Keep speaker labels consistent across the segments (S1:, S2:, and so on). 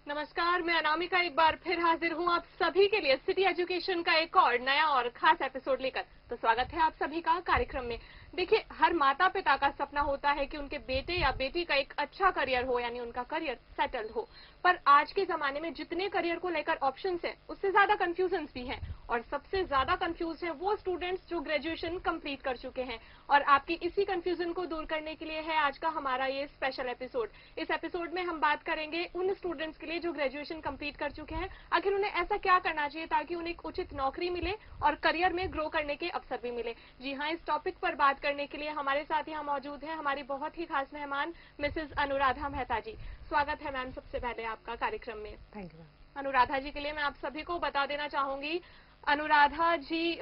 S1: नमस्कार, मैं अनामिका एक बार फिर हाजिर हूँ आप सभी के लिए सिटी एजुकेशन का एक और नया और खास एपिसोड लेकर। तो स्वागत है आप सभी का कार्यक्रम में। देखिए, हर माता पिता का सपना होता है कि उनके बेटे या बेटी का एक अच्छा करियर हो, यानी उनका करियर सेटल हो। पर आज के जमाने में जितने करियर को लेकर ऑप्शंस हैं, उससे ज्यादा कंफ्यूजन भी हैं। और सबसे ज्यादा कंफ्यूज है वो स्टूडेंट्स जो ग्रेजुएशन कंप्लीट कर चुके हैं। और आपकी इसी कंफ्यूजन को दूर करने के लिए है आज का हमारा ये स्पेशल एपिसोड। इस एपिसोड में हम बात करेंगे उन स्टूडेंट्स के लिए जो ग्रेजुएशन कंप्लीट कर चुके हैं, आखिर उन्हें ऐसा क्या करना चाहिए ताकि उन्हें एक उचित नौकरी मिले और करियर में ग्रो करने के अवसर भी मिले। जी हाँ, इस टॉपिक पर बात करने के लिए हमारे साथ यहाँ मौजूद हैं हमारी बहुत ही खास मेहमान मिसेज अनुराधा मेहता जी। स्वागत है मैम सबसे पहले आपका कार्यक्रम में।
S2: Thank you.
S1: अनुराधा जी के लिए मैं आप सभी को बता देना चाहूंगी, अनुराधा जी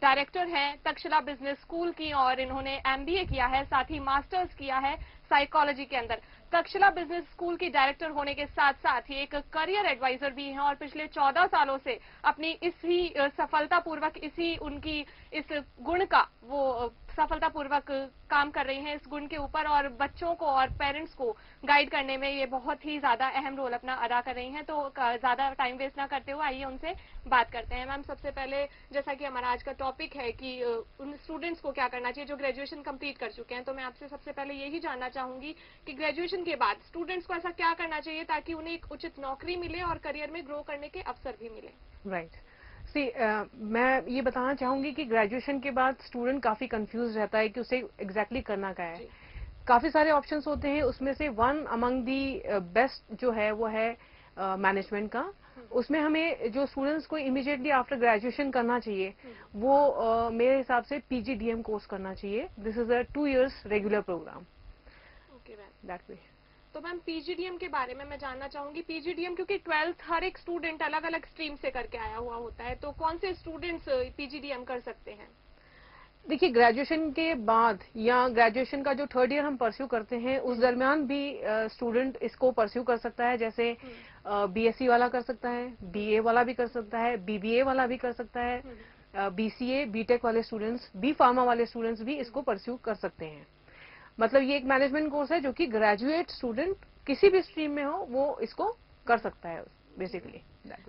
S1: डायरेक्टर हैं तक्षशिला बिजनेस स्कूल की और इन्होंने एमबीए किया है, साथ ही मास्टर्स किया है साइकोलॉजी के अंदर। तक्षशिला बिजनेस स्कूल की डायरेक्टर होने के साथ साथ ही एक करियर एडवाइजर भी हैं और पिछले 14 सालों से अपनी इसी सफलतापूर्वक इस गुण का वो सफलतापूर्वक काम कर रही हैं इस गुण के ऊपर, और बच्चों को और पेरेंट्स को गाइड करने में ये बहुत ही ज्यादा अहम रोल अपना अदा कर रही हैं। तो ज्यादा टाइम वेस्ट ना करते हुए आइए उनसे बात करते हैं। मैम, सबसे पहले जैसा कि हमारा आज का टॉपिक है कि उन स्टूडेंट्स को क्या करना चाहिए जो ग्रेजुएशन कंप्लीट कर चुके हैं, तो मैं आपसे सबसे पहले यही जानना चाहूंगी कि ग्रेजुएशन के बाद स्टूडेंट्स को ऐसा क्या करना चाहिए ताकि उन्हें एक उचित नौकरी मिले और करियर में ग्रो करने के अवसर भी मिले।
S2: राइट। मैं ये बताना चाहूंगी कि ग्रेजुएशन के बाद स्टूडेंट काफी कंफ्यूज रहता है कि उसे एग्जैक्टली करना क्या है। काफी सारे ऑप्शंस होते हैं, उसमें से वन अमंग दी बेस्ट जो है वो है मैनेजमेंट का। उसमें हमें जो स्टूडेंट्स को इमीडिएटली आफ्टर ग्रेजुएशन करना चाहिए वो मेरे हिसाब से पीजीडीएम कोर्स करना चाहिए। This is a 2 years regular program.
S1: Okay ma'am,
S2: that way.
S1: तो मैम पीजीडीएम के बारे में मैं जानना चाहूंगी। पीजीडीएम क्योंकि 12th हर एक स्टूडेंट अलग अलग स्ट्रीम से करके आया हुआ होता है, तो कौन से स्टूडेंट्स पीजीडीएम कर सकते हैं?
S2: देखिए, ग्रेजुएशन के बाद या ग्रेजुएशन का जो 3rd ईयर हम परस्यू करते हैं उस दरमियान भी स्टूडेंट इसको परस्यू कर सकता है। जैसे बीएससी वाला कर सकता है, बीए वाला भी कर सकता है, बीबीए वाला भी कर सकता है, बीसीए बीटेक वाले स्टूडेंट्स, बी फार्मा वाले स्टूडेंट्स भी इसको परस्यू कर सकते हैं। मतलब ये एक मैनेजमेंट कोर्स है जो कि ग्रेजुएट स्टूडेंट किसी भी स्ट्रीम में हो वो इसको कर सकता है बेसिकली।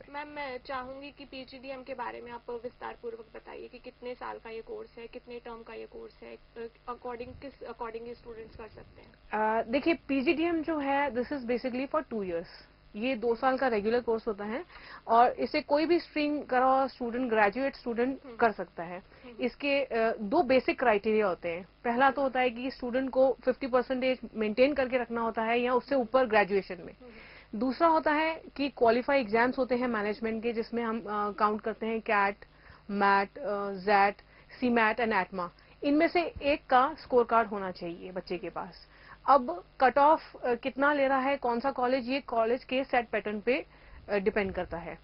S1: मैम, मैं चाहूंगी कि पीजीडीएम के बारे में आप विस्तार पूर्वक बताइए कि कितने साल का ये कोर्स है, कितने टर्म का ये कोर्स है, किस अकॉर्डिंग स्टूडेंट्स कर सकते हैं?
S2: देखिए, पीजीडीएम जो है this is basically for 2 years। ये 2 साल का रेगुलर कोर्स होता है और इसे कोई भी स्ट्रीम का स्टूडेंट, ग्रेजुएट स्टूडेंट कर सकता है। इसके 2 बेसिक क्राइटेरिया होते हैं। पहला तो होता है कि स्टूडेंट को 50% मेंटेन करके रखना होता है या उससे ऊपर ग्रेजुएशन में। दूसरा होता है कि क्वालिफाई एग्जाम्स होते हैं मैनेजमेंट के, जिसमें हम काउंट करते हैं कैट, मैट, जैट, सी मैट एंड एटमा। इनमें से एक का स्कोर कार्ड होना चाहिए बच्चे के पास। अब कट ऑफ कितना ले रहा है कौन सा कॉलेज, ये कॉलेज के सेट पैटर्न पे डिपेंड करता है।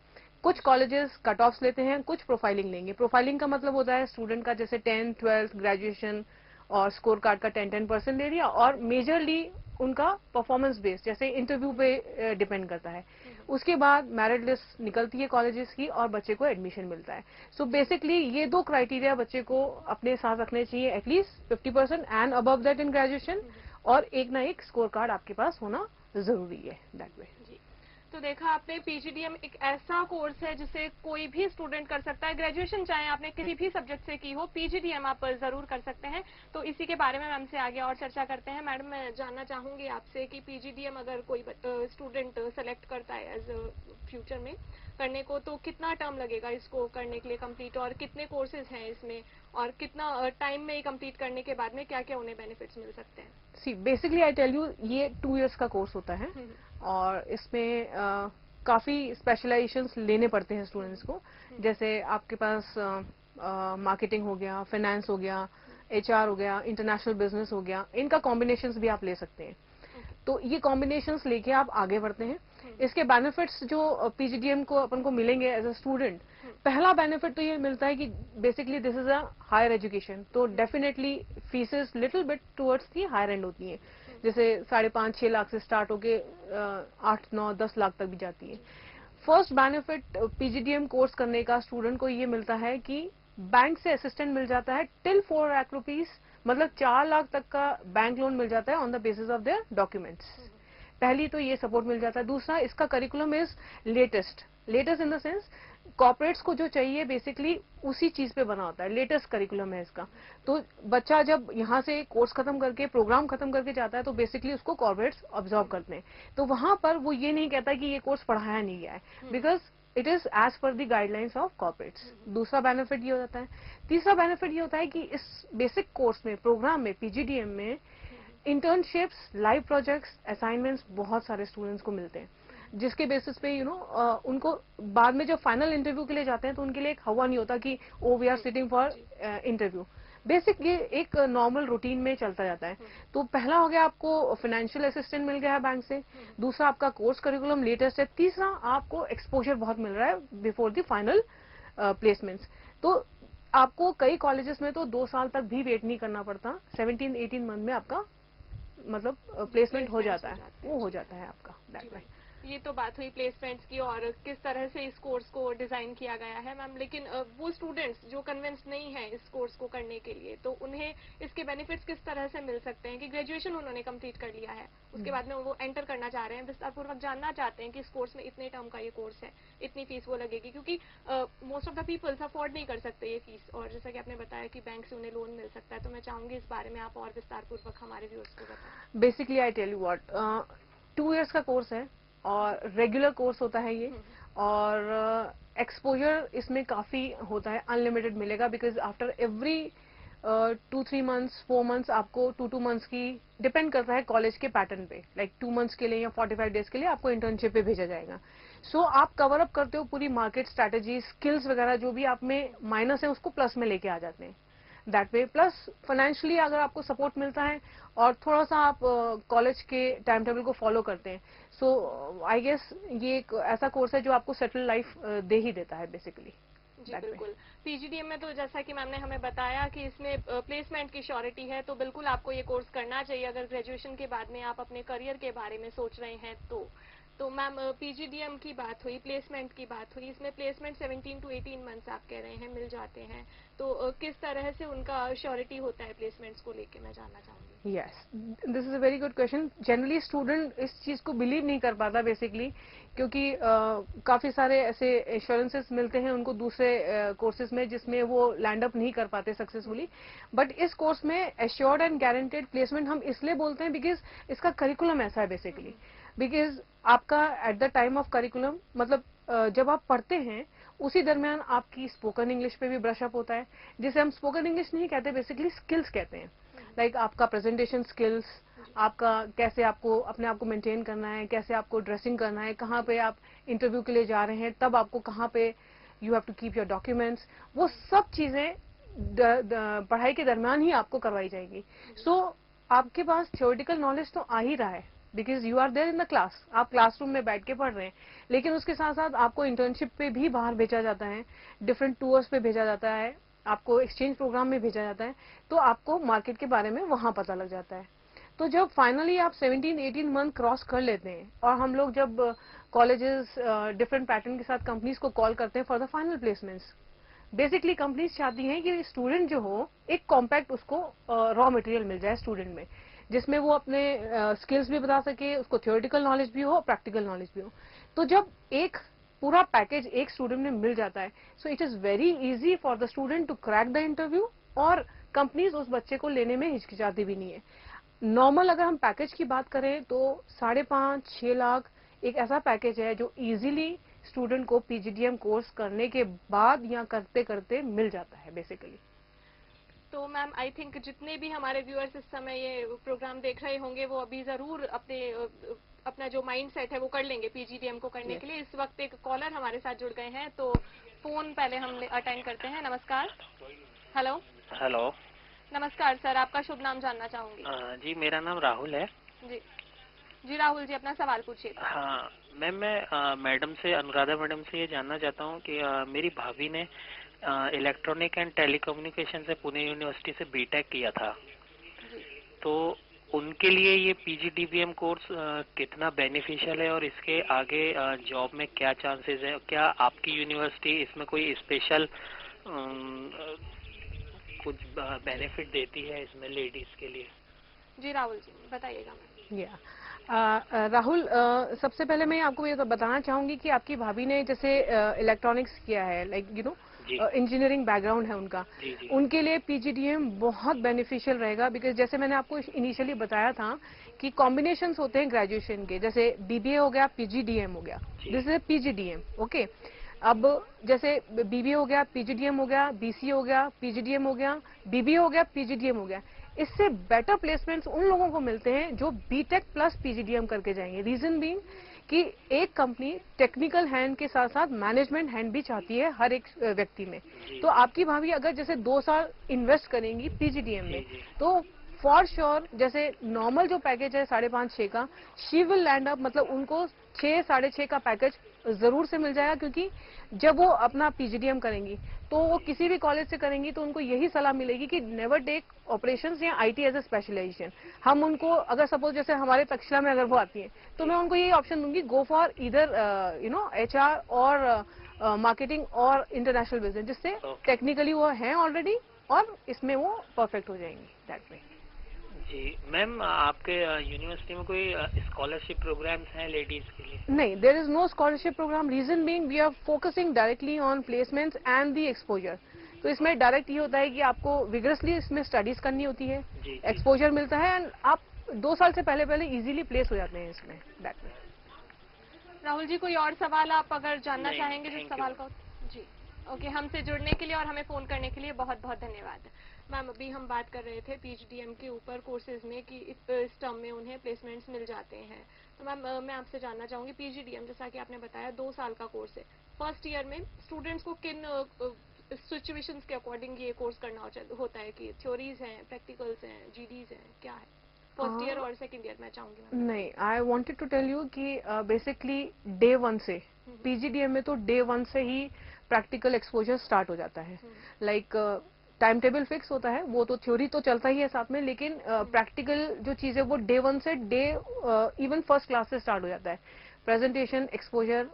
S2: कुछ कॉलेजेस कट ऑफ्स लेते हैं, कुछ प्रोफाइलिंग लेंगे। प्रोफाइलिंग का मतलब होता है स्टूडेंट का जैसे 10th 12th ग्रेजुएशन और स्कोर कार्ड का 10% ले लिया, और मेजरली उनका परफॉर्मेंस बेस्ड जैसे इंटरव्यू पे डिपेंड करता है। उसके बाद मेरिट लिस्ट निकलती है कॉलेजेस की और बच्चे को एडमिशन मिलता है। सो बेसिकली ये 2 क्राइटेरिया बच्चे को अपने साथ रखने चाहिए, at least 50% and above that in graduation, और एक ना एक स्कोर कार्ड आपके पास होना जरूरी है। That way.
S1: तो देखा आपने, पीजीडीएम एक ऐसा कोर्स है जिसे कोई भी स्टूडेंट कर सकता है। ग्रेजुएशन चाहे आपने किसी भी सब्जेक्ट से की हो, पीजीडीएम आप जरूर कर सकते हैं। तो इसी के बारे में मैम से आगे और चर्चा करते हैं। मैडम, मैं जानना चाहूंगी आपसे कि पीजीडीएम अगर कोई स्टूडेंट सेलेक्ट करता है एज फ्यूचर में करने को, तो कितना टर्म लगेगा इसको करने के लिए कंप्लीट, और कितने कोर्सेज हैं इसमें, और कितना टाइम में कंप्लीट करने के बाद में क्या क्या उन्हें बेनिफिट्स मिल सकते हैं?
S2: See basically I tell you, ये 2 years का कोर्स होता है और इसमें काफी स्पेशलाइजेशंस लेने पड़ते हैं स्टूडेंट्स को। जैसे आपके पास मार्केटिंग हो गया, फाइनेंस हो गया, एचआर हो गया, इंटरनेशनल बिजनेस हो गया, इनका कॉम्बिनेशंस भी आप ले सकते हैं। तो ये कॉम्बिनेशंस लेके आप आगे बढ़ते हैं। इसके बेनिफिट्स जो पीजीडीएम को अपन को मिलेंगे एज अ स्टूडेंट, पहला बेनिफिट तो ये मिलता है कि basically this is a higher education, तो definitely fees little bit towards the higher end होती हैं। जैसे 5.5-6 लाख से स्टार्ट होके 8-9-10 लाख तक भी जाती है। फर्स्ट बेनिफिट पीजीडीएम कोर्स करने का स्टूडेंट को ये मिलता है कि बैंक से असिस्टेंट मिल जाता है टिल 4 लाख रुपीज, मतलब 4 लाख तक का बैंक लोन मिल जाता है on the basis of their documents. पहली तो ये सपोर्ट मिल जाता है। दूसरा, इसका curriculum is latest in the sense corporates को जो चाहिए बेसिकली उसी चीज पे बना होता है, लेटेस्ट करिकुलम है इसका। तो बच्चा जब यहाँ से कोर्स खत्म करके, प्रोग्राम खत्म करके जाता है तो बेसिकली उसको कॉर्पोरेट्स ऑब्जर्व करते हैं। तो वहां पर वो ये नहीं कहता कि ये कोर्स पढ़ाया नहीं गया है, because it is as per the guidelines of corporates. दूसरा बेनिफिट ये हो जाता है। तीसरा बेनिफिट ये होता है कि इस बेसिक कोर्स में, प्रोग्राम में, पीजीडीएम में इंटर्नशिप्स, लाइव प्रोजेक्ट्स, असाइनमेंट्स बहुत सारे स्टूडेंट्स को मिलते हैं, जिसके बेसिस पे उनको बाद में जब फाइनल इंटरव्यू के लिए जाते हैं तो उनके लिए एक हवा नहीं होता कि oh we are sitting for interview. Basic ये एक नॉर्मल रूटीन में चलता जाता है। तो पहला हो गया, आपको फाइनेंशियल असिस्टेंट मिल गया है बैंक से। दूसरा, आपका कोर्स करिकुलम लेटेस्ट है। तीसरा, आपको एक्सपोजर बहुत मिल रहा है बिफोर द फाइनल प्लेसमेंट्स। तो आपको कई कॉलेजेस में तो 2 साल तक भी वेट नहीं करना पड़ता, 17-18 मंथ में आपका मतलब प्लेसमेंट हो जाता है, वो हो जाता है आपका दैट वे।
S1: ये तो बात हुई प्लेसमेंट्स की और किस तरह से इस कोर्स को डिजाइन किया गया है मैम, लेकिन वो स्टूडेंट्स जो कन्विंस नहीं है इस कोर्स को करने के लिए, तो उन्हें इसके बेनिफिट्स किस तरह से मिल सकते हैं कि ग्रेजुएशन उन्होंने कंप्लीट कर लिया है, उसके बाद में वो एंटर करना चाह रहे हैं, विस्तारपूर्वक जानना चाहते हैं कि इस कोर्स में इतने टर्म का ये कोर्स है, इतनी फीस वो लगेगी, क्योंकि most of the peoples afford नहीं कर सकते ये फीस, और जैसा कि आपने बताया कि बैंक से उन्हें लोन मिल सकता है। तो मैं चाहूंगी इस बारे में आप और विस्तारपूर्वक हमारे व्यूअर्स को बताएं।
S2: Basically I tell you what, 2 years का कोर्स है और रेगुलर कोर्स होता है ये, और एक्सपोजर इसमें काफी होता है, अनलिमिटेड मिलेगा, because after every 2-3 months 4 months आपको 2 months की, डिपेंड करता है कॉलेज के पैटर्न पे, लाइक 2 months के लिए या 45 days के लिए आपको इंटर्नशिप पे भेजा जाएगा। सो आप कवर अप करते हो पूरी मार्केट स्ट्रैटेजी, स्किल्स वगैरह जो भी आप में माइनस है उसको प्लस में लेके आ जाते हैं दैट वे। प्लस फाइनेंशियली अगर आपको सपोर्ट मिलता है और थोड़ा सा आप कॉलेज के टाइम टेबल को फॉलो करते हैं, सो आई गेस ये एक ऐसा कोर्स है जो आपको सेटल लाइफ दे ही देता है बेसिकली।
S1: जी बिल्कुल। पीजीडीएम में तो जैसा कि मैम ने हमें बताया कि इसमें प्लेसमेंट की श्योरिटी है, तो बिल्कुल आपको ये कोर्स करना चाहिए अगर ग्रेजुएशन के बाद में आप अपने करियर के बारे में सोच रहे हैं तो मैम पीजीडीएम की बात हुई, प्लेसमेंट की बात हुई, इसमें प्लेसमेंट 17 to 18 मंथ्स आप कह रहे हैं मिल जाते हैं, तो किस तरह से उनका श्योरिटी होता है प्लेसमेंट्स को लेके, मैं जानना चाहूंगी।
S2: Yes, this is a very good question. Generally student इस चीज को बिलीव नहीं कर पाता बेसिकली, क्योंकि काफी सारे ऐसे एश्योरेंसेस मिलते हैं उनको दूसरे कोर्सेज में जिसमें वो लैंड अप नहीं कर पाते सक्सेसफुली। बट इस कोर्स में एश्योर्ड एंड गारंटेड प्लेसमेंट हम इसलिए बोलते हैं बिकॉज इसका करिकुलम ऐसा है बेसिकली। बिकॉज आपका at the time of curriculum, मतलब जब आप पढ़ते हैं उसी दरमियान आपकी स्पोकन इंग्लिश पे भी ब्रशअप होता है, जिसे हम स्पोकन इंग्लिश नहीं कहते, बेसिकली स्किल्स कहते हैं। लाइक आपका प्रेजेंटेशन स्किल्स, आपका कैसे आपको अपने आप को मेंटेन करना है, कैसे आपको ड्रेसिंग करना है, कहाँ पे आप इंटरव्यू के लिए जा रहे हैं तब आपको कहाँ पे you have to keep your documents, वो सब चीजें पढ़ाई के दरमियान ही आपको करवाई जाएगी। सो आपके पास थ्योरेटिकल नॉलेज तो आ ही रहा है because you are there in the class, आप क्लासरूम में बैठ के पढ़ रहे हैं, लेकिन उसके साथ साथ आपको इंटर्नशिप पे भी बाहर भेजा जाता है, डिफरेंट टूर्स पे भेजा जाता है, आपको एक्सचेंज प्रोग्राम में भेजा जाता है, तो आपको मार्केट के बारे में वहां पता लग जाता है। तो जब फाइनली आप 17-18 मंथ क्रॉस कर लेते हैं, और हम लोग जब कॉलेजेस डिफरेंट पैटर्न के साथ कंपनीज को कॉल करते हैं for the final placements, basically companies चाहती हैं कि स्टूडेंट जो हो एक कॉम्पैक्ट उसको रॉ मटेरियल मिल जाए स्टूडेंट में, जिसमें वो अपने स्किल्स भी बता सके, उसको थ्योरेटिकल नॉलेज भी हो, प्रैक्टिकल नॉलेज भी हो। तो जब एक पूरा पैकेज एक स्टूडेंट में मिल जाता है, so it is very easy for the student to crack the interview, और कंपनीज उस बच्चे को लेने में हिचकिचाती भी नहीं है। नॉर्मल अगर हम पैकेज की बात करें तो 5.5-6 लाख एक ऐसा पैकेज है जो इजीली स्टूडेंट को पीजीडीएम कोर्स करने के बाद या करते करते मिल जाता है बेसिकली।
S1: तो मैम आई थिंक जितने भी हमारे व्यूअर्स इस समय ये प्रोग्राम देख रहे होंगे वो अभी जरूर अपना जो माइंड सेट है वो कर लेंगे पीजीडीएम को करने के लिए। इस वक्त एक कॉलर हमारे साथ जुड़ गए हैं, तो फोन पहले हम अटेंड करते हैं। नमस्कार। हेलो।
S3: हेलो।
S1: नमस्कार सर, आपका शुभ नाम जानना चाहूंगी।
S3: जी मेरा नाम राहुल है।
S1: जी राहुल जी, अपना सवाल पूछिए।
S3: हाँ मैम, मैं मैडम से, अनुराधा मैडम से ये जानना चाहता हूँ कि मेरी भाभी ने इलेक्ट्रॉनिक एंड टेलीकम्युनिकेशन से पुणे यूनिवर्सिटी से बीटेक किया था, तो उनके लिए ये पीजीडीबीएम कोर्स कितना बेनिफिशियल है और इसके आगे जॉब में क्या चांसेस है? क्या आपकी यूनिवर्सिटी इसमें कोई स्पेशल कुछ बेनिफिट देती है इसमें लेडीज के लिए?
S1: जी राहुल जी बताइएगा।
S2: राहुल, सबसे पहले मैं आपको ये तो बताना चाहूंगी कि आपकी भाभी ने जैसे इलेक्ट्रॉनिक्स किया है, like you know engineering background है उनका,
S3: जी।
S2: उनके लिए पीजीडीएम बहुत बेनिफिशियल रहेगा। बिकॉज जैसे मैंने आपको इनिशियली बताया था कि कॉम्बिनेशंस होते हैं ग्रेजुएशन के, जैसे बीबीए हो गया, पीजीडीएम हो गया, दिस इज पीजीडीएम, ओके। अब जैसे बीबीए हो गया, पीजीडीएम हो गया, बीसीए हो गया, पीजीडीएम हो गया, बीबीए हो गया, पीजीडीएम हो गया। इससे बेटर प्लेसमेंट्स उन लोगों को मिलते हैं जो बीटेक प्लस पीजीडीएम करके जाएंगे। रीजन बीइंग कि एक कंपनी टेक्निकल हैंड के साथ साथ मैनेजमेंट हैंड भी चाहती है हर एक व्यक्ति में। तो आपकी भाभी अगर जैसे 2 साल इन्वेस्ट करेंगी पीजीडीएम में, तो फॉर श्योर जैसे नॉर्मल जो पैकेज है 5.5-6 का, शी विल लैंड अप, मतलब उनको 6-6.5 का पैकेज जरूर से मिल जाएगा। क्योंकि जब वो अपना पीजीडीएम करेंगी तो वो किसी भी कॉलेज से करेंगी तो उनको यही सलाह मिलेगी कि नेवर टेक ऑपरेशंस या आईटी एज ए स्पेशलाइजेशन। हम उनको अगर सपोज जैसे हमारे तक्षशिला में अगर वो आती है तो मैं उनको यही ऑप्शन दूंगी, गो फॉर इधर यू नो एचआर और मार्केटिंग और इंटरनेशनल बिजनेस, जिससे टेक्निकली वो हैं ऑलरेडी और इसमें वो परफेक्ट हो जाएंगी दैट वे।
S3: जी मैम, आपके यूनिवर्सिटी में कोई स्कॉलरशिप प्रोग्राम्स हैं लेडीज के लिए?
S2: नहीं, there is no scholarship program. Reason being we are focusing directly on placements and the exposure. तो इसमें डायरेक्ट ये होता है कि आपको विगरसली इसमें स्टडीज करनी होती है, एक्सपोजर मिलता है एंड आप 2 साल से पहले इजीली प्लेस हो जाते हैं इसमें दैट वे।
S1: राहुल जी, कोई और सवाल आप अगर जानना चाहेंगे जिस सवाल का? जी ओके, हमसे जुड़ने के लिए और हमें फोन करने के लिए बहुत बहुत धन्यवाद। मैम, अभी हम बात कर रहे थे पीजीडीएम के ऊपर कोर्सेज में कि इस टर्म में उन्हें प्लेसमेंट्स मिल जाते हैं। तो मैम मैं आपसे जानना चाहूंगी, पीजीडीएम जैसा कि आपने बताया 2 साल का कोर्स है, फर्स्ट ईयर में स्टूडेंट्स को किन सिचुएशंस के अकॉर्डिंग ये कोर्स करना होता है कि थ्योरीज हैं, प्रैक्टिकल्स हैं, जीडीज हैं, क्या है फर्स्ट ईयर और सेकंड ईयर? मैं चाहूंगी
S2: नहीं, I wanted to tell you कि बेसिकली डे 1 से पीजीडीएम में तो डे 1 से ही प्रैक्टिकल एक्सपोजर स्टार्ट हो जाता है। लाइक टाइम टेबल फिक्स होता है, वो तो थ्योरी तो चलता ही है साथ में, लेकिन प्रैक्टिकल जो चीज है वो डे 1 से डे इवन फर्स्ट क्लास से स्टार्ट हो जाता है। प्रेजेंटेशन, एक्सपोजर,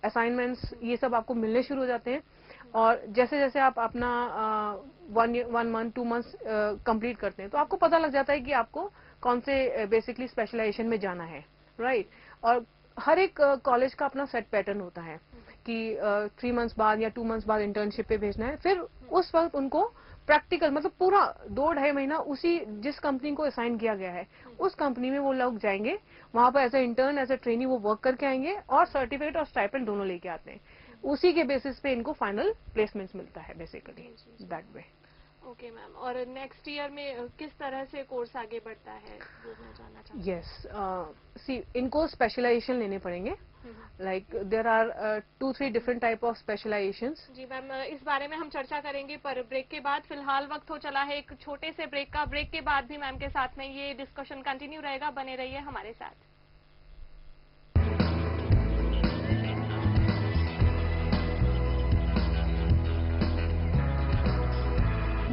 S2: असाइनमेंट्स, ये सब आपको मिलने शुरू हो जाते हैं। और जैसे जैसे आप अपना 1 मंथ 2 मंथ कंप्लीट करते हैं तो आपको पता लग जाता है कि आपको कौन से बेसिकली स्पेशलाइजेशन में जाना है, राइट। और हर एक कॉलेज का अपना सेट पैटर्न होता है कि 3 मंथ्स बाद या 2 मंथ्स बाद इंटर्नशिप पे भेजना है। फिर उस वक्त उनको प्रैक्टिकल, मतलब पूरा 2-2.5 महीना उसी जिस कंपनी को असाइन किया गया है उस कंपनी में वो लोग जाएंगे, वहां पर as a intern as a trainee वो वर्क करके आएंगे और सर्टिफिकेट और स्टाइपेंड दोनों लेके आते हैं। उसी के बेसिस पे इनको फाइनल प्लेसमेंट मिलता है basically that way.
S1: Okay ma'am, और नेक्स्ट ईयर में किस तरह से कोर्स आगे बढ़ता है वो मैं जानना चाहती हूँ।
S2: यस, सी इनको स्पेशलाइजेशन लेने पड़ेंगे। Like there are 2-3 different type of specializations.
S1: जी मैम, इस बारे में हम चर्चा करेंगे पर ब्रेक के बाद। फिलहाल वक्त हो चला है एक छोटे से ब्रेक का। ब्रेक के बाद भी मैम के साथ में ये डिस्कशन कंटिन्यू रहेगा, बने रहिए हमारे साथ।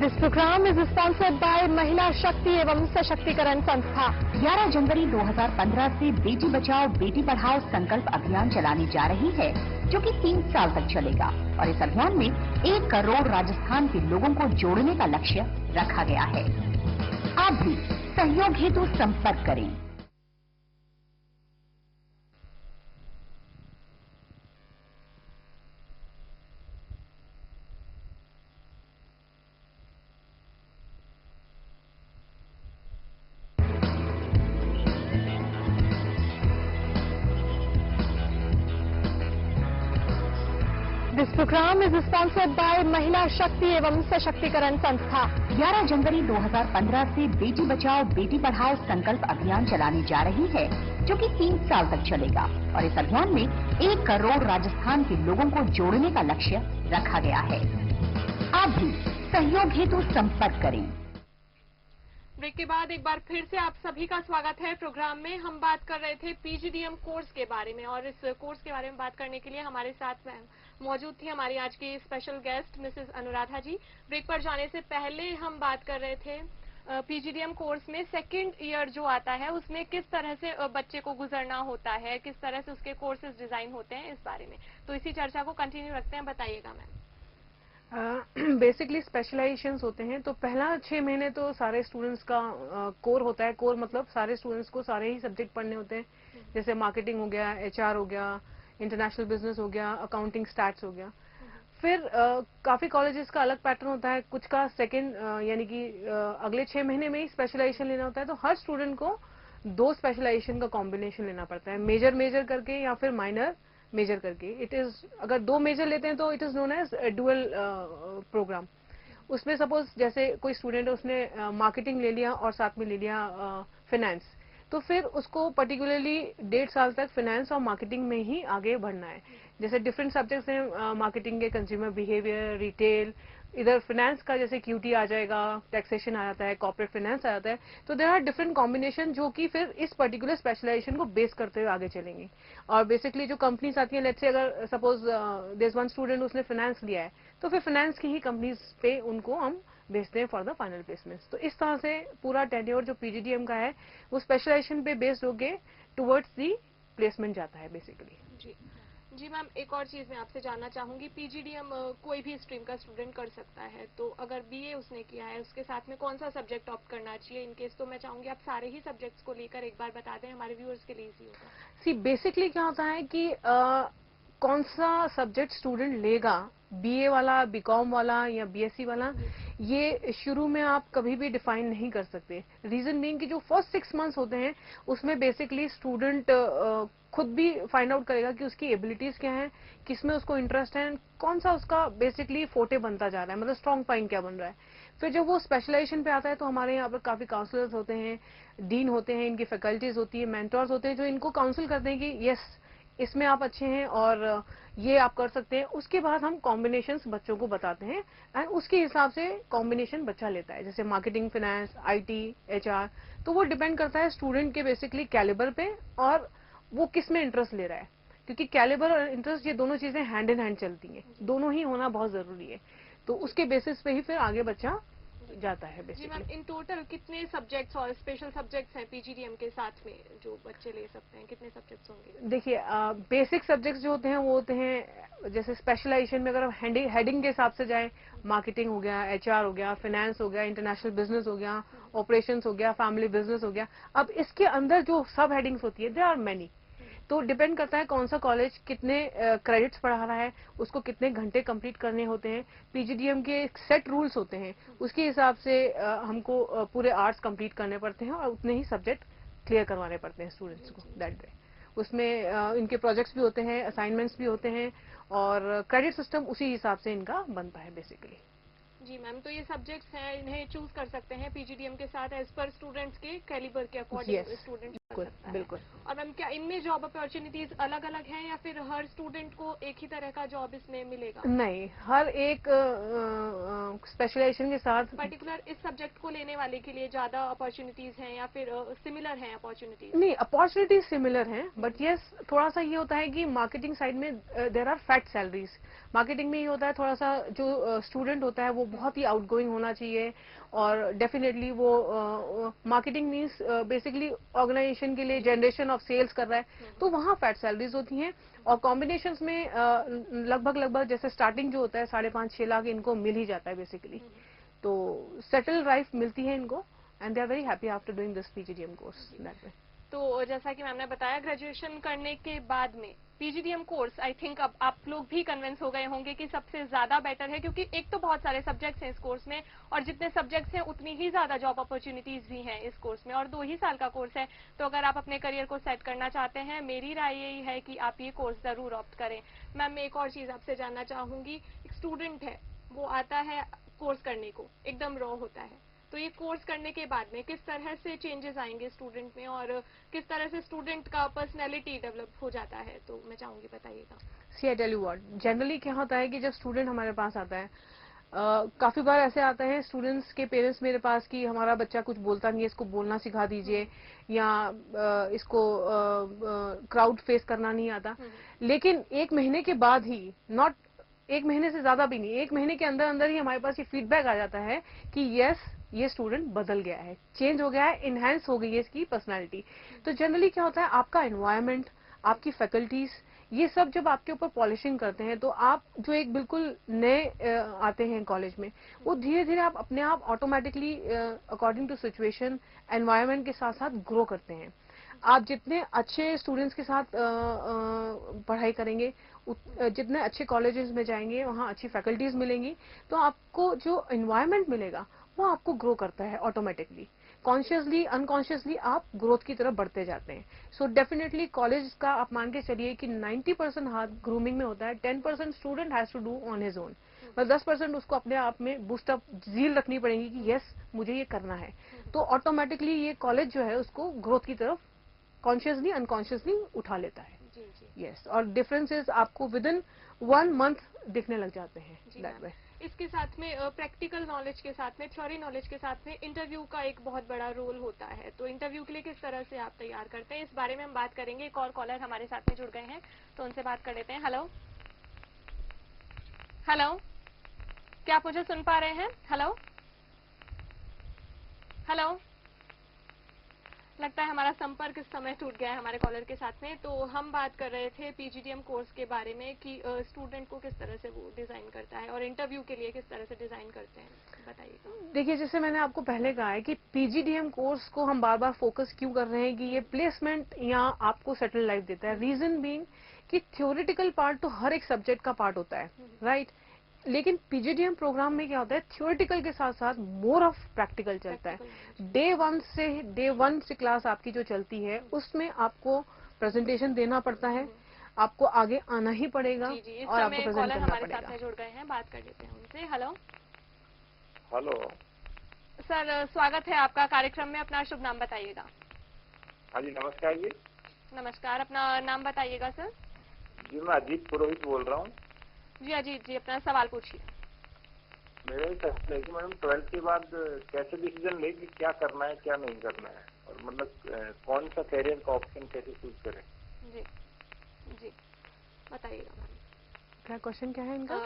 S4: This program is sponsored by महिला शक्ति एवं सशक्तिकरण संस्था। 11 जनवरी 2015 से बेटी बचाओ बेटी पढ़ाओ संकल्प अभियान चलाने जा रही है, जो कि 3 साल तक चलेगा। और इस अभियान में 1 करोड़ राजस्थान के लोगों को जोड़ने का लक्ष्य रखा गया है। आप भी सहयोग हेतु संपर्क करें। This program is sponsored by महिला शक्ति एवं सशक्तिकरण संस्था। 11 जनवरी 2015 से बेटी बचाओ बेटी पढ़ाओ संकल्प अभियान चलाने जा रही है, जो कि 3 साल तक चलेगा। और इस अभियान में 1 करोड़ राजस्थान के लोगों को जोड़ने का लक्ष्य रखा गया है। आप भी सहयोग हेतु संपर्क करें।
S1: ब्रेक के बाद एक बार फिर से आप सभी का स्वागत है प्रोग्राम में। हम बात कर रहे थे पीजीडीएम कोर्स के बारे में और इस कोर्स के बारे में बात करने के लिए हमारे साथ मौजूद थी हमारी आज की स्पेशल गेस्ट मिसेस अनुराधा जी। ब्रेक पर जाने से पहले हम बात कर रहे थे पीजीडीएम कोर्स में सेकंड ईयर जो आता है उसमें किस तरह से बच्चे को गुजरना होता है, किस तरह से उसके कोर्सेज डिजाइन होते हैं, इस बारे में। तो इसी चर्चा को कंटिन्यू रखते हैं, बताइएगा मैम।
S2: बेसिकली स्पेशलाइजेशंस होते हैं, तो पहला 6 महीने तो सारे स्टूडेंट्स का कोर होता है। कोर मतलब सारे स्टूडेंट्स को सारे ही सब्जेक्ट पढ़ने होते हैं, जैसे मार्केटिंग हो गया, एचआर हो गया, इंटरनेशनल बिजनेस हो गया, अकाउंटिंग, स्टैट्स हो गया। फिर काफी कॉलेजेस का अलग पैटर्न होता है, कुछ का सेकेंड यानी कि अगले 6 महीने में ही स्पेशलाइजेशन लेना होता है। तो हर स्टूडेंट को 2 स्पेशलाइजेशन का कॉम्बिनेशन लेना पड़ता है, मेजर मेजर करके या फिर माइनर मेजर करके। इट इज, अगर 2 मेजर लेते हैं तो it is known as dual program. उसमें सपोज जैसे कोई स्टूडेंट है, उसने मार्केटिंग ले लिया और साथ में ले लिया फाइनेंस, तो फिर उसको पर्टिकुलरली 1.5 साल तक फाइनेंस और मार्केटिंग में ही आगे बढ़ना है। जैसे डिफरेंट सब्जेक्ट्स हैं मार्केटिंग के, कंज्यूमर बिहेवियर, रिटेल, इधर फाइनेंस का जैसे क्यूटी आ जाएगा, टैक्सेशन आ जाता है, कॉर्पोरेट फाइनेंस आ जाता है। तो देयर आर डिफरेंट कॉम्बिनेशन जो कि फिर इस पर्टिकुलर स्पेशलाइजेशन को बेस करते हुए आगे चलेंगे। और बेसिकली जो कंपनीज आती है, लेट्स से अगर suppose there is one student, उसने फाइनेंस लिया है, तो फिर फाइनेंस की ही कंपनीज पे उनको हम भेजते हैं फॉर द फाइनल प्लेसमेंट्स। तो इस तरह से पूरा टेन्योर जो पीजीडीएम का है वो स्पेशलाइजेशन पे बेस्ड होके टुवर्ड्स दी प्लेसमेंट जाता है बेसिकली।
S1: जी जी मैम, एक और चीज मैं आपसे जानना चाहूंगी, पीजीडीएम कोई भी स्ट्रीम का स्टूडेंट कर सकता है, तो अगर बीए उसने किया है उसके साथ में कौन सा सब्जेक्ट ऑप्ट करना चाहिए इन केस? तो मैं चाहूंगी आप सारे ही सब्जेक्ट्स को लेकर एक बार बता दें, हमारे व्यूअर्स के लिए इजी होगा।
S2: सी बेसिकली क्या होता है कि कौन सा सब्जेक्ट स्टूडेंट लेगा, बीए वाला, बीकॉम वाला या बीएससी वाला, ये शुरू में आप कभी भी डिफाइन नहीं कर सकते। रीजन बीइंग कि जो फर्स्ट 6 मंथ्स होते हैं उसमें बेसिकली स्टूडेंट खुद भी फाइंड आउट करेगा कि उसकी एबिलिटीज क्या है, किसमें उसको इंटरेस्ट है, कौन सा उसका बेसिकली फोटे बनता जा रहा है, मतलब स्ट्रॉन्ग पॉइंट क्या बन रहा है। फिर जब वो स्पेशलाइजेशन पे आता है तो हमारे यहाँ पर काफी काउंसलर्स होते हैं, डीन होते हैं, इनकी फैकल्टीज होती है, मेंटर्स होते हैं जो इनको काउंसिल करते हैं कि यस इसमें आप अच्छे हैं और ये आप कर सकते हैं। उसके बाद हम कॉम्बिनेशंस बच्चों को बताते हैं एंड उसके हिसाब से कॉम्बिनेशन बच्चा लेता है, जैसे मार्केटिंग, फाइनेंस, आईटी, एचआर। तो वो डिपेंड करता है स्टूडेंट के बेसिकली कैलिबर पे और वो किस में इंटरेस्ट ले रहा है, क्योंकि कैलिबर और इंटरेस्ट ये दोनों चीजें हैंड इन हैंड चलती हैं, दोनों ही होना बहुत जरूरी है। तो उसके बेसिस पे ही फिर आगे बच्चा जाता है
S1: जी
S2: बेसिकली।
S1: मैम, इन टोटल कितने सब्जेक्ट्स और स्पेशल सब्जेक्ट्स हैं पीजीडीएम के साथ में जो बच्चे ले सकते हैं, कितने सब्जेक्ट्स होंगे?
S2: देखिए बेसिक सब्जेक्ट्स जो होते हैं वो होते हैं, जैसे स्पेशलाइजेशन में अगर हम हेडिंग के हिसाब से जाएं, मार्केटिंग हो गया, एचआर हो गया, फाइनेंस हो गया, इंटरनेशनल बिजनेस हो गया, ऑपरेशंस हो गया, फैमिली बिजनेस हो गया। अब इसके अंदर जो सब हेडिंग्स होती है, देयर आर मेनी। तो डिपेंड करता है कौन सा कॉलेज कितने क्रेडिट्स पढ़ा रहा है, उसको कितने घंटे कंप्लीट करने होते हैं। पीजीडीएम के सेट रूल्स होते हैं, उसके हिसाब से हमको पूरे आर्ट्स कंप्लीट करने पड़ते हैं और उतने ही सब्जेक्ट क्लियर करवाने पड़ते हैं स्टूडेंट्स को, दैट वे। उसमें इनके प्रोजेक्ट्स भी होते हैं, असाइनमेंट्स भी होते हैं और क्रेडिट सिस्टम उसी हिसाब से इनका बनता है बेसिकली।
S1: जी मैम, तो ये सब्जेक्ट्स हैं, इन्हें चूज कर सकते हैं पीजीडीएम के साथ एज पर स्टूडेंट्स के कैलिबर के अकॉर्डिंग स्टूडेंट कर सकता है।
S2: बिल्कुल।
S1: और मैम क्या इनमें जॉब अपॉर्चुनिटीज अलग अलग हैं या फिर हर स्टूडेंट को एक ही तरह का जॉब इसमें मिलेगा?
S2: नहीं, हर एक स्पेशलाइजेशन के साथ
S1: पर्टिकुलर इस सब्जेक्ट को लेने वाले के लिए ज्यादा अपॉर्चुनिटीज हैं या फिर सिमिलर हैं अपॉर्चुनिटीज?
S2: नहीं, अपॉर्चुनिटीज सिमिलर हैं, बट यस थोड़ा सा ये होता है कि मार्केटिंग साइड में there are fat salaries. Marketing में ये होता है थोड़ा सा जो स्टूडेंट होता है वो बहुत ही आउटगोइंग होना चाहिए और डेफिनेटली वो मार्केटिंग मीन्स बेसिकली ऑर्गेनाइजेशन के लिए जनरेशन ऑफ सेल्स कर रहा है, तो वहाँ फैट सैलरीज होती हैं। और कॉम्बिनेशंस में लगभग जैसे स्टार्टिंग जो होता है 5.5-6 लाख इनको मिल ही जाता है बेसिकली। तो सेटल लाइफ मिलती है इनको and they are very happy after doing this PGDM course that way.
S1: तो जैसा कि मैम ने बताया, ग्रेजुएशन करने के बाद में पीजीडीएम कोर्स आई थिंक अब आप लोग भी कन्विंस हो गए होंगे कि सबसे ज्यादा बेटर है, क्योंकि एक तो बहुत सारे सब्जेक्ट्स हैं इस कोर्स में और जितने सब्जेक्ट्स हैं उतनी ही ज्यादा जॉब अपॉर्चुनिटीज भी हैं इस कोर्स में, और 2 ही साल का कोर्स है। तो अगर आप अपने करियर को सेट करना चाहते हैं, मेरी राय यही है कि आप ये कोर्स जरूर ऑप्ट करें। मैम मैं एक और चीज आपसे जानना चाहूंगी, एक स्टूडेंट है वो आता है कोर्स करने को, एकदम रॉ होता है, तो ये कोर्स करने के बाद में किस तरह से चेंजेस आएंगे स्टूडेंट में और किस तरह से स्टूडेंट का पर्सनैलिटी डेवलप हो जाता है, तो मैं चाहूंगी बताइएगा।
S2: See I tell you what, generally क्या होता है कि जब स्टूडेंट हमारे पास आता है, काफी बार ऐसे आते हैं स्टूडेंट्स के पेरेंट्स मेरे पास कि हमारा बच्चा कुछ बोलता नहीं है, इसको बोलना सिखा दीजिए, या इसको क्राउड फेस करना नहीं आता। लेकिन 1 महीने के बाद ही, नॉट 1 महीने से ज्यादा भी नहीं, 1 महीने के अंदर अंदर ही हमारे पास ये फीडबैक आ जाता है कि यस ये स्टूडेंट बदल गया है, चेंज हो गया है, इनहेंस हो गई है इसकी पर्सनालिटी। तो जनरली क्या होता है, आपका एनवायरमेंट, आपकी फैकल्टीज, ये सब जब आपके ऊपर पॉलिशिंग करते हैं तो आप जो एक बिल्कुल नए आते हैं कॉलेज में, वो धीरे धीरे आप अपने आप automatically according to situation environment के साथ साथ ग्रो करते हैं। आप जितने अच्छे स्टूडेंट्स के साथ पढ़ाई करेंगे, जितने अच्छे कॉलेजेस में जाएंगे, वहाँ अच्छी फैकल्टीज मिलेंगी, तो आपको जो एनवायरनमेंट मिलेगा वो आपको ग्रो करता है ऑटोमेटिकली। कॉन्शियसली अनकॉन्शियसली आप ग्रोथ की तरफ बढ़ते जाते हैं। सो डेफिनेटली कॉलेज का आप मान के चलिए कि 90% हाथ ग्रूमिंग में होता है, 10% student has to do on his own. मतलब 10% उसको अपने आप में बूस्टअप जील रखनी पड़ेगी कि यस मुझे ये करना है, तो ऑटोमेटिकली ये कॉलेज जो है उसको ग्रोथ की तरफ कॉन्शियसली अनकॉन्शियसली उठा लेता है। यस, और डिफरेंसेस आपको विद इन 1 मंथ दिखने लग जाते हैं दैट वे।
S1: इसके साथ में प्रैक्टिकल नॉलेज के साथ में, थ्योरी नॉलेज के साथ में इंटरव्यू का एक बहुत बड़ा रोल होता है। तो इंटरव्यू के लिए किस तरह से आप तैयार करते हैं, इस बारे में हम बात करेंगे। एक और कॉलर हमारे साथ में जुड़ गए हैं, तो उनसे बात कर लेते हैं। हेलो हेलो, क्या आप मुझे सुन पा रहे हैं? हेलो हेलो, लगता है हमारा संपर्क इस समय टूट गया है हमारे कॉलर के साथ में। तो हम बात कर रहे थे पीजीडीएम कोर्स के बारे में कि स्टूडेंट को किस तरह से वो डिजाइन करता है और इंटरव्यू के लिए किस तरह से डिजाइन करते हैं, बताइएगा।
S2: देखिए, जैसे मैंने आपको पहले कहा है कि पीजीडीएम कोर्स को हम बार बार फोकस क्यों कर रहे हैं कि ये प्लेसमेंट या आपको सेटल लाइफ देता है। रीजन बीइंग कि थ्योरेटिकल पार्ट तो हर एक सब्जेक्ट का पार्ट होता है, राइट, लेकिन पीजीडीएम प्रोग्राम में क्या होता है, थ्योरेटिकल के साथ साथ मोर ऑफ प्रैक्टिकल चलता है। डे वन से क्लास आपकी जो चलती है उसमें आपको प्रेजेंटेशन देना पड़ता है, आपको आगे आना ही पड़ेगा और आपको प्रेजेंट करना
S1: हमारे
S2: पड़ेगा।
S1: साथ में जुड़ गए हैं, बात कर लेते हैं उनसे। हेलो
S5: हेलो
S1: सर, स्वागत है आपका कार्यक्रम में। अपना शुभ नाम बताइएगा।
S5: हाँ जी, नमस्कार जी।
S1: नमस्कार, अपना नाम बताइएगा सर।
S5: जी, मैं अजीत पुरोहित बोल रहा हूँ।
S1: जी अजीत जी, अपना सवाल पूछिए।
S5: मेरा ये सवाल है कि मैडम 12th के बाद कैसे डिसीजन ले कि क्या करना है क्या नहीं करना है, और मतलब कौन सा करियर का ऑप्शन कैसे चूज करें।
S1: जी जी, बताइएगा।
S2: क्या क्वेश्चन क्या है इनका?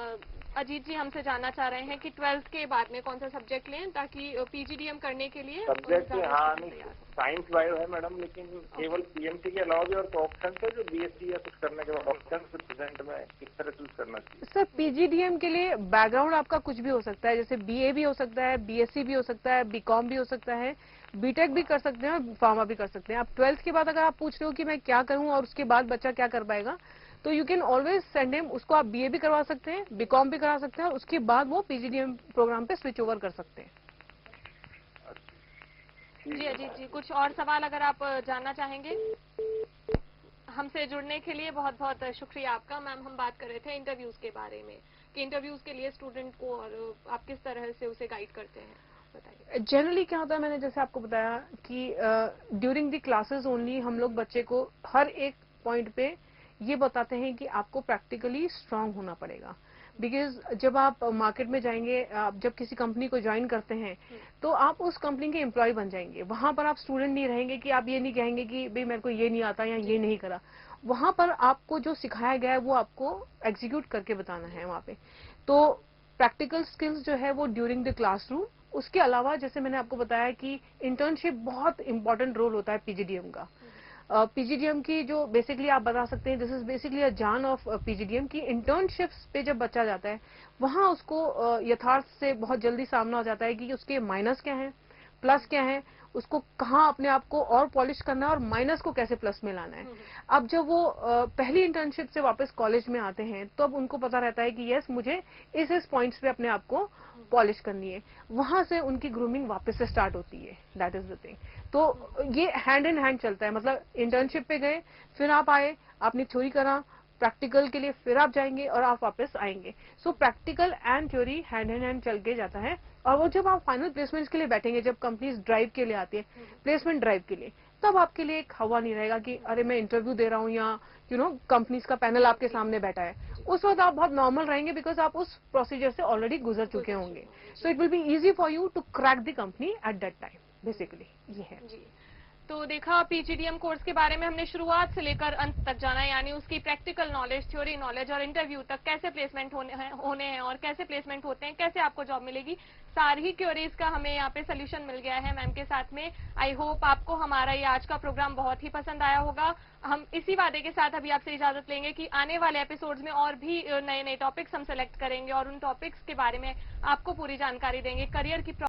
S1: अजीत जी हमसे जानना चाह रहे हैं कि 12th के बाद में कौन सा सब्जेक्ट लें ताकि पीजीडीएम करने के लिए
S5: सब्जेक्ट हाँ नहीं, साइंस बायो है मैडम, लेकिन केवल पीएमसी के अलावा भी और तो ऑप्शन है जो बीएससी या कुछ करने के बाद ऑप्शन प्रेजेंट में किस तरह चूज करना चाहिए।
S2: सर, पीजीडीएम के लिए बैकग्राउंड आपका कुछ भी हो सकता है, जैसे बीए भी हो सकता है, बीएससी भी हो सकता है, बीकॉम भी हो सकता है, बीटेक भी कर सकते हैं और फार्मा भी कर सकते हैं। अब 12th के बाद अगर आप पूछ रहे हो कि मैं क्या करूं और उसके बाद बच्चा क्या कर पाएगा, तो you can always send him, उसको आप बीए भी करवा सकते हैं, बीकॉम भी करा सकते हैं और उसके बाद वो पीजीडीएम प्रोग्राम पे स्विच ओवर कर सकते हैं।
S1: जी अजीत जी, कुछ और सवाल अगर आप जानना चाहेंगे? हमसे जुड़ने के लिए बहुत बहुत शुक्रिया आपका। मैम, हम बात कर रहे थे इंटरव्यूज के बारे में कि इंटरव्यूज के लिए स्टूडेंट को और आप किस तरह से उसे गाइड करते हैं, बताइए।
S2: जनरली क्या होता है, मैंने जैसे आपको बताया कि ड्यूरिंग द क्लासेस ओनली हम लोग बच्चे को हर एक पॉइंट पे ये बताते हैं कि आपको प्रैक्टिकली स्ट्रांग होना पड़ेगा। बिकॉज जब आप मार्केट में जाएंगे, आप जब किसी कंपनी को ज्वाइन करते हैं तो आप उस कंपनी के एम्प्लॉय बन जाएंगे। वहां पर आप स्टूडेंट नहीं रहेंगे कि आप ये नहीं कहेंगे कि भाई मेरे को ये नहीं आता या ये नहीं करा। वहां पर आपको जो सिखाया गया है वो आपको एग्जीक्यूट करके बताना है वहां पे। तो प्रैक्टिकल स्किल्स जो है वो ड्यूरिंग द क्लासरूम। उसके अलावा जैसे मैंने आपको बताया कि इंटर्नशिप बहुत इंपॉर्टेंट रोल होता है पीजीडीएम का। पीजीडीएम की जो बेसिकली आप बता सकते हैं, दिस इज बेसिकली अ जान ऑफ पीजीडीएम की इंटर्नशिप्स पे जब बच्चा जाता है वहां उसको यथार्थ से बहुत जल्दी सामना हो जाता है कि उसके माइनस क्या है, प्लस क्या है, उसको कहाँ अपने आप को और पॉलिश करना है और माइनस को कैसे प्लस में लाना है। अब जब वो पहली इंटर्नशिप से वापस कॉलेज में आते हैं तो अब उनको पता रहता है कि यस मुझे इस पॉइंट्स पे अपने आप को पॉलिश करनी है। वहां से उनकी ग्रूमिंग वापस से स्टार्ट होती है, दैट इज द थिंग। तो ये हैंड इन हैंड चलता है, मतलब इंटर्नशिप पे गए, फिर आप आए, आपने थ्योरी करा, प्रैक्टिकल के लिए फिर आप जाएंगे और आप वापस आएंगे। सो practical and theory hand in hand चल के जाता है। और वो जब आप फाइनल प्लेसमेंट के लिए बैठेंगे, जब कंपनीज ड्राइव के लिए आती है, प्लेसमेंट ड्राइव के लिए, तब आपके लिए एक हवा नहीं रहेगा कि अरे मैं इंटरव्यू दे रहा हूँ या कंपनीज का पैनल आपके सामने बैठा है। उस वक्त आप बहुत नॉर्मल रहेंगे बिकॉज आप उस प्रोसीजर से ऑलरेडी गुजर चुके होंगे। So it will be easy for you to crack the company at that time. Basically ये है।
S1: जी, तो देखा पीजीडीएम कोर्स के बारे में हमने शुरुआत से लेकर अंत तक जाना, यानी उसकी प्रैक्टिकल नॉलेज, थ्योरी नॉलेज और इंटरव्यू तक कैसे प्लेसमेंट होने हैं और कैसे प्लेसमेंट होते हैं, कैसे आपको जॉब मिलेगी, सारी क्वेरीज का हमें यहाँ पे सोल्यूशन मिल गया है मैम के साथ में। आई होप आपको हमारा ये आज का प्रोग्राम बहुत ही पसंद आया होगा। हम इसी वादे के साथ अभी आपसे इजाजत लेंगे कि आने वाले एपिसोड्स में और भी नए नए टॉपिक्स हम सेलेक्ट करेंगे और उन टॉपिक्स के बारे में आपको पूरी जानकारी देंगे। करियर की